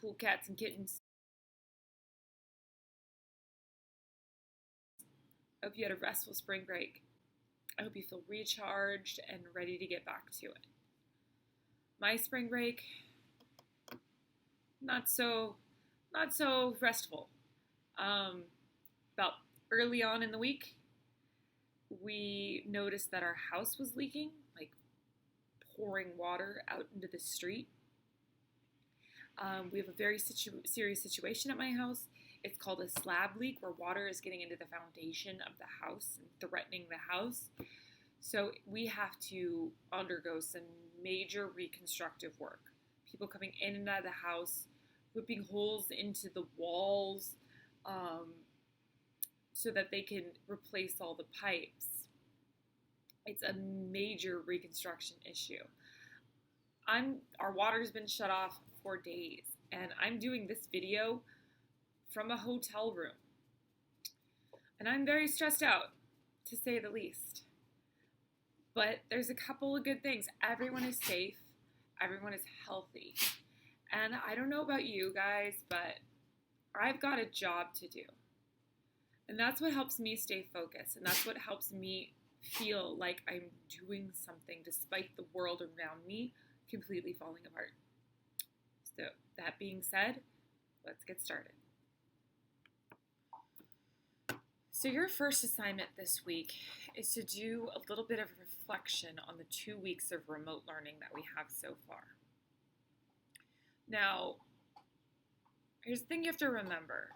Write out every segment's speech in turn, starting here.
cool cats and kittens. I hope you had a restful spring break. I hope you feel recharged and ready to get back to it. My spring break, not so restful. About early on in the week, we noticed that our house was leaking, like pouring water out into the street. We have a very serious situation at my house. It's called a slab leak, where water is getting into the foundation of the house and threatening the house. So we have to undergo some major reconstructive work. People coming in and out of the house, ripping holes into the walls so that they can replace all the pipes. It's a major reconstruction issue. Our water's been shut off for days, and I'm doing this video from a hotel room. And I'm very stressed out, to say the least. But there's a couple of good things. Everyone is safe. Everyone is healthy. And I don't know about you guys, but I've got a job to do. And that's what helps me stay focused. And that's what helps me feel like I'm doing something despite the world around me completely falling apart. So that being said, let's get started. So your first assignment this week is to do a little bit of reflection on the 2 weeks of remote learning that we have so far. Now, here's the thing you have to remember.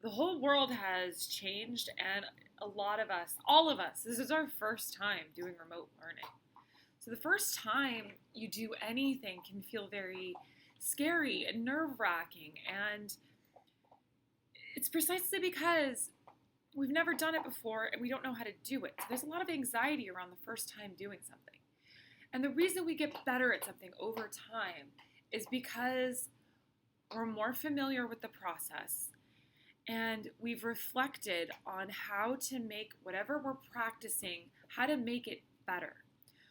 The whole world has changed, and a lot of us, all of us, this is our first time doing remote learning. So the first time you do anything can feel very scary and nerve-wracking, and it's precisely because we've never done it before and we don't know how to do it. So there's a lot of anxiety around the first time doing something. And the reason we get better at something over time is because we're more familiar with the process and we've reflected on how to make whatever we're practicing, how to make it better.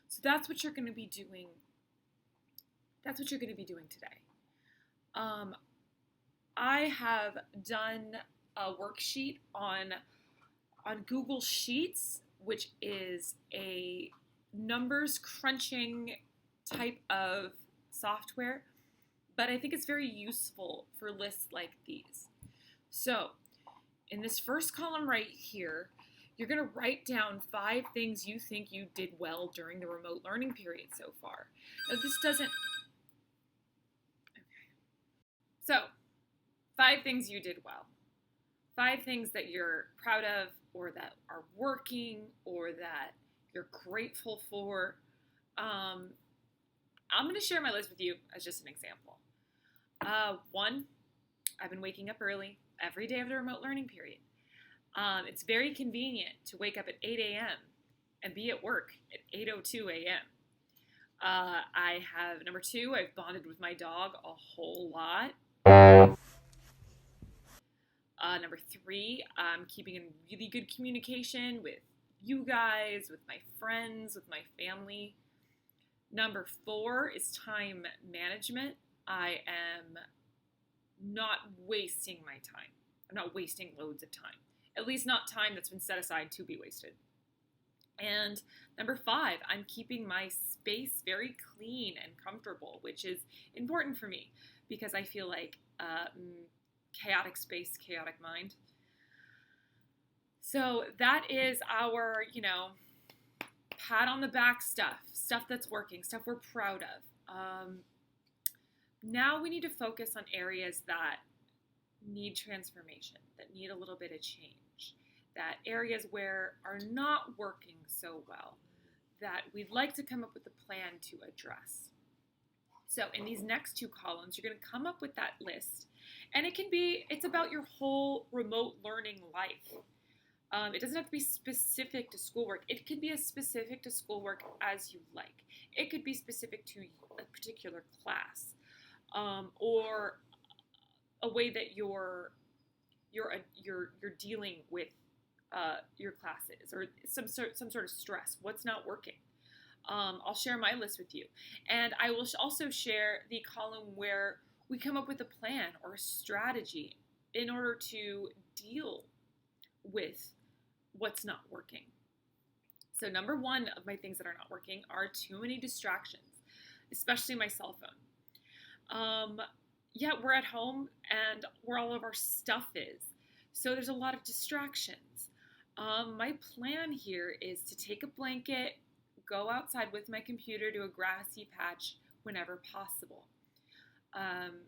So that's what you're going to be doing. That's what you're going to be doing today. I have done a worksheet on Google Sheets, which is a numbers crunching type of software, but I think it's very useful for lists like these. So in this first column right here, you're going to write down 5 things you think you did well during the remote learning period so far. Now this doesn't... Okay. So 5 things you did well. 5 things that you're proud of or that are working or that you're grateful for. I'm going to share my list with you as just an example. 1, I've been waking up early every day of the remote learning period. It's very convenient to wake up at 8 a.m. and be at work at 8:02 a.m. I have, number 2, I've bonded with my dog a whole lot. Number 3, I'm keeping in really good communication with you guys, with my friends, with my family. Number 4 is time management. I am not wasting my time. I'm not wasting loads of time. At least not time that's been set aside to be wasted. And number 5, I'm keeping my space very clean and comfortable, which is important for me because I feel like chaotic space, chaotic mind. So that is our, pat on the back stuff that's working, stuff we're proud of. Now we need to focus on areas that need transformation, that need a little bit of change, that areas where are not working so well, that we'd like to come up with a plan to address. So in these next 2 columns, you're going to come up with that list, and it's about your whole remote learning life. It doesn't have to be specific to schoolwork. It could be as specific to schoolwork as you like. It could be specific to a particular class, or a way that you're dealing with your classes, or some sort of stress. What's not working? I'll share my list with you. And I will also share the column where we come up with a plan or a strategy in order to deal with what's not working. So number one of my things that are not working are too many distractions, especially my cell phone. Yeah, we're at home and where all of our stuff is. So there's a lot of distractions. My plan here is to take a blanket, go outside with my computer to a grassy patch whenever possible. I'm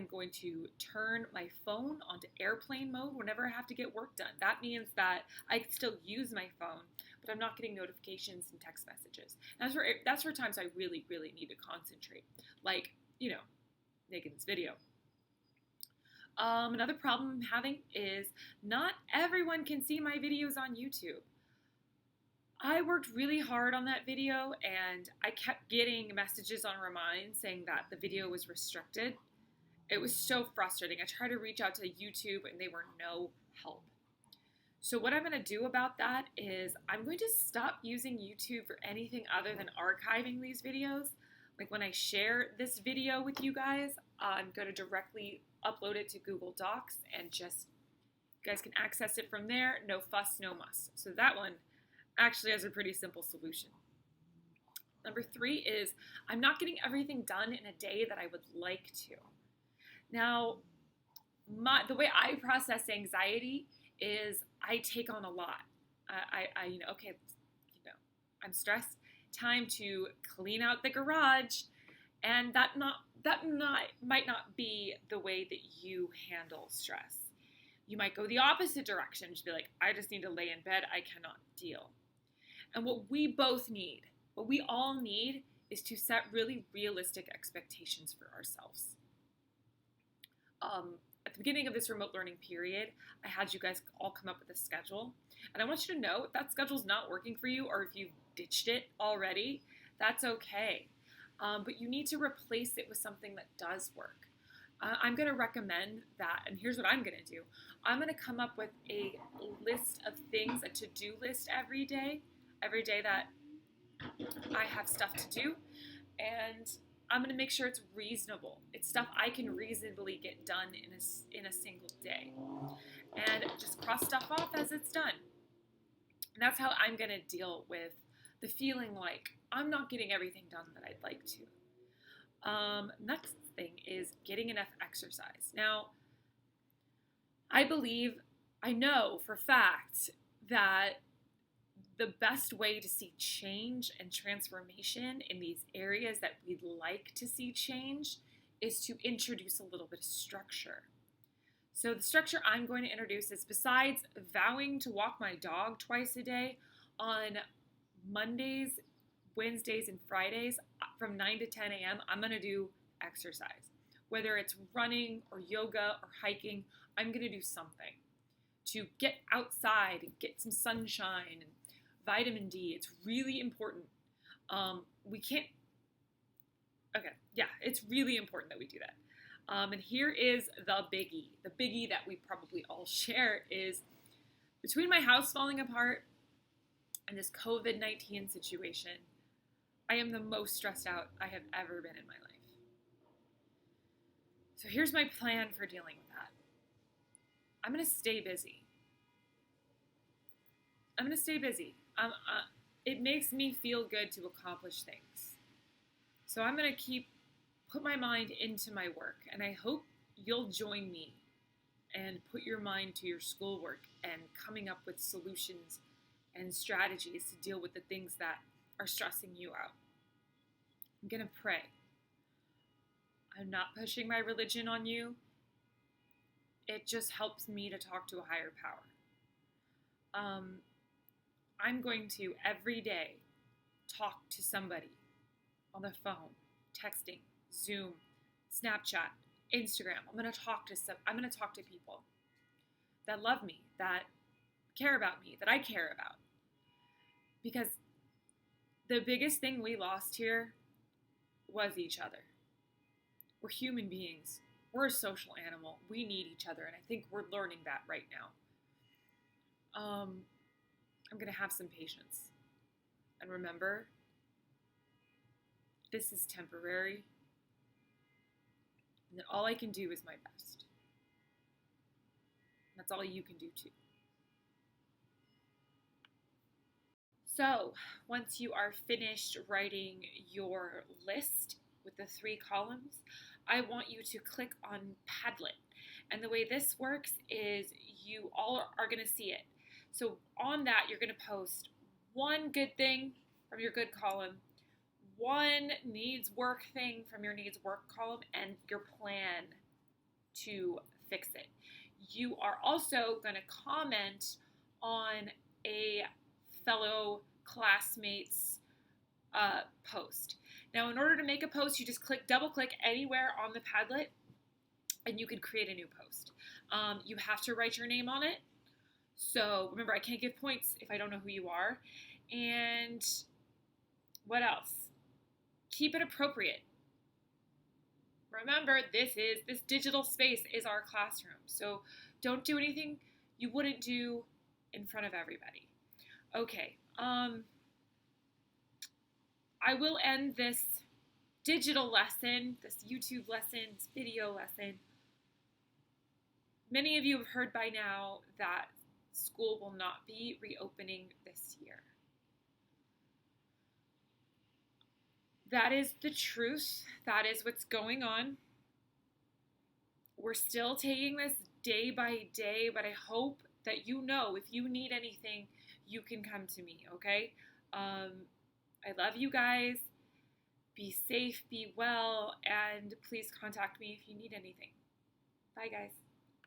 going to turn my phone onto airplane mode whenever I have to get work done. That means that I can still use my phone, but I'm not getting notifications and text messages. That's for times I really, really need to concentrate, like, making this video. Another problem I'm having is not everyone can see my videos on YouTube. I worked really hard on that video and I kept getting messages on Remind saying that the video was restricted. It was so frustrating. I tried to reach out to YouTube and they were no help. So what I'm going to do about that is I'm going to stop using YouTube for anything other than archiving these videos. Like when I share this video with you guys, I'm going to directly upload it to Google Docs and just, you guys can access it from there. No fuss, no muss. So that one actually has a pretty simple solution. Number 3 is I'm not getting everything done in a day that I would like to. Now, the way I process anxiety is I take on a lot. I'm stressed. Time to clean out the garage, and that might not be the way that you handle stress. You might go the opposite direction, just be like, I just need to lay in bed. I cannot deal. And what we all need, is to set really realistic expectations for ourselves. At the beginning of this remote learning period, I had you guys all come up with a schedule. And I want you to know if that schedule's not working for you or if you've ditched it already, that's okay. But you need to replace it with something that does work. I'm going to recommend that, and here's what I'm going to do. I'm going to come up with a list of things, a to-do list every day that I have stuff to do, and I'm going to make sure it's reasonable. It's stuff I can reasonably get done in a single day. And just cross stuff off as it's done. And that's how I'm going to deal with the feeling like I'm not getting everything done that I'd like to. Next thing is getting enough exercise. Now, I know for fact that the best way to see change and transformation in these areas that we'd like to see change is to introduce a little bit of structure. So the structure I'm going to introduce is, besides vowing to walk my dog twice a day, on Mondays, Wednesdays, and Fridays from 9 to 10 a.m., I'm going to do exercise. Whether it's running or yoga or hiking, I'm going to do something to get outside and get some sunshine and vitamin D. It's really important. It's really important that we do that. And here is the biggie. The biggie that we probably all share is, between my house falling apart and this COVID-19 situation, I am the most stressed out I have ever been in my life. So here's my plan for dealing with that. I'm going to stay busy. It makes me feel good to accomplish things. So I'm going to put my mind into my work, and I hope you'll join me and put your mind to your schoolwork and coming up with solutions and strategies to deal with the things that are stressing you out. I'm going to pray. I'm not pushing my religion on you. It just helps me to talk to a higher power. I'm going to every day talk to somebody on the phone, texting, Zoom, Snapchat, Instagram. I'm going to talk to people that love me, that care about me, that I care about. Because the biggest thing we lost here was each other. We're human beings. We're a social animal. We need each other, and I think we're learning that right now. I'm going to have some patience. And remember, this is temporary, and that all I can do is my best. That's all you can do too. So, once you are finished writing your list with the 3 columns, I want you to click on Padlet. And the way this works is you all are going to see it. So, on that, you're going to post one good thing from your good column, one needs work thing from your needs work column, and your plan to fix it. You are also going to comment on a fellow classmate's post. Now, in order to make a post, you just double click anywhere on the Padlet, and you can create a new post. You have to write your name on it. So remember, I can't give points if I don't know who you are. And what else? Keep it appropriate. Remember, this digital space is our classroom. So don't do anything you wouldn't do in front of everybody. Okay. I will end this digital lesson, this YouTube lesson, this video lesson. Many of you have heard by now that school will not be reopening this year. That is the truth. That is what's going on. We're still taking this day by day, but I hope that you know if you need anything, you can come to me, okay? I love you guys. Be safe, be well, and please contact me if you need anything. Bye, guys.